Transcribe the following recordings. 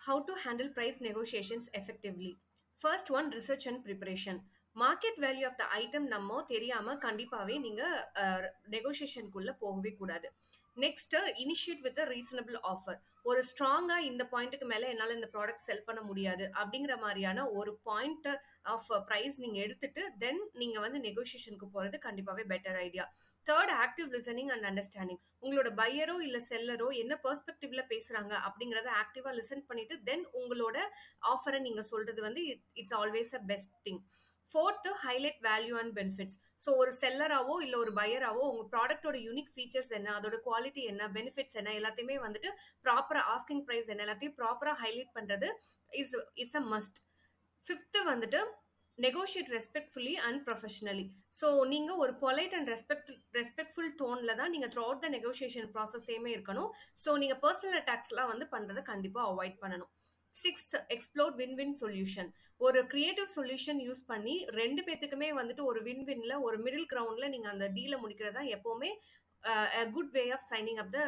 How to handle price negotiations effectively. First one, research and preparation. Market value of the item நம்ம தெரியாம கண்டிப்பாவே நீங்க நெகோசியேஷனுக்குள்ள போகவே கூடாது. Next, initiate with reasonable offer. ஒரு ஸ்ட்ராங்கா இந்த பாயிண்ட்டுக்கு மேல என்னால இந்த ப்ராடக்ட் செல் பண்ண முடியாது அப்படிங்கிற மாதிரியான ஒரு பாயிண்ட் ஆஃப் பிரைஸ் நீங்க எடுத்துட்டு தென் நீங்க வந்து நெகோசியேஷனுக்கு போறது கண்டிப்பாவே better idea. Third, active listening and understanding. உங்களோட பையரோ இல்ல செல்லரோ என்ன பெர்ஸ்பெக்டிவ்ல பேசுறாங்க அப்படிங்கறத ஆக்டிவா லிசன் பண்ணிட்டு தென் உங்களோட ஆஃபரை நீங்க சொல்றது வந்து it's always a best thing. Fourth, highlight value and benefits. So ஒரு செல்லராவோ இல்லை ஒரு பையராவோ உங்க ப்ராடக்ட்டோட யூனிக் ஃபீச்சர்ஸ் என்ன, அதோட குவாலிட்டி என்ன, பெனிஃபிட்ஸ் என்ன, எல்லாத்தையுமே வந்துட்டு ப்ராப்பரா ஆஸ்கிங் ப்ரைஸ் என்ன, எல்லாத்தையும் ப்ராப்பரா ஹைலைட் பண்றது is is a must. Fifth வந்துட்டு negotiate respectfully and professionally. So நீங்க ஒரு பொலைட் அண்ட் ரெஸ்பெக்ட்ஃபுல் டோன்ல தான் நீங்க த்ரூ அவுட் த நெகோஷியேஷன் ப்ராசஸேமே இருக்கணும். ஸோ நீங்க பர்சனல் அட்டாக்ஸ்லாம் வந்து பண்றதை கண்டிப்பா அவாய்ட் பண்ணணும். Sixth, explore win win solution. ஒரு கிரியேட்டிவ் சொல்யூஷன் யூஸ் பண்ணி ரெண்டு பேத்துக்குமே வந்துட்டு ஒரு வின் வின்ல ஒரு மிடில் கிரவுண்ட்ல நீங்க அந்த டீலை முடிக்கிறதா எப்பவுமே good way of signing up the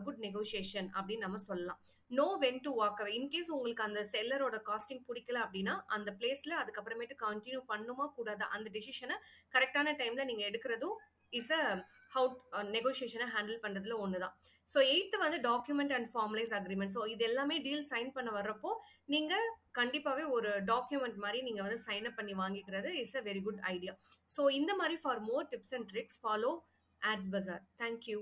good negotiation அப்படின்னு நம்ம சொல்லலாம். Know when to walk away. In case உங்களுக்கு அந்த செல்லரோட காஸ்டிங் பிடிக்கல அப்படின்னா அந்த பிளேஸ்ல அதுக்கப்புறமேட்டு கண்டினியூ பண்ணுமா கூடாது அந்த டெசிஷனை கரெக்டான டைம்ல நீங்க எடுக்கிறதும் இஸ் அ ஹவு நெகோசியேஷனை ஹேண்டில் பண்றதுல ஒண்ணுதான். ஸோ எயித்து வந்து document and formalise agreement. So இது எல்லாமே டீல் சைன் பண்ண வர்றப்போ நீங்க கண்டிப்பாவே ஒரு டாக்குமெண்ட் மாதிரி நீங்க வந்து சைன் அப் பண்ணி வாங்கிக்கிறது is a very good idea. So இந்த மாதிரி for more tips and tricks follow Ads Bazaar. Thank you.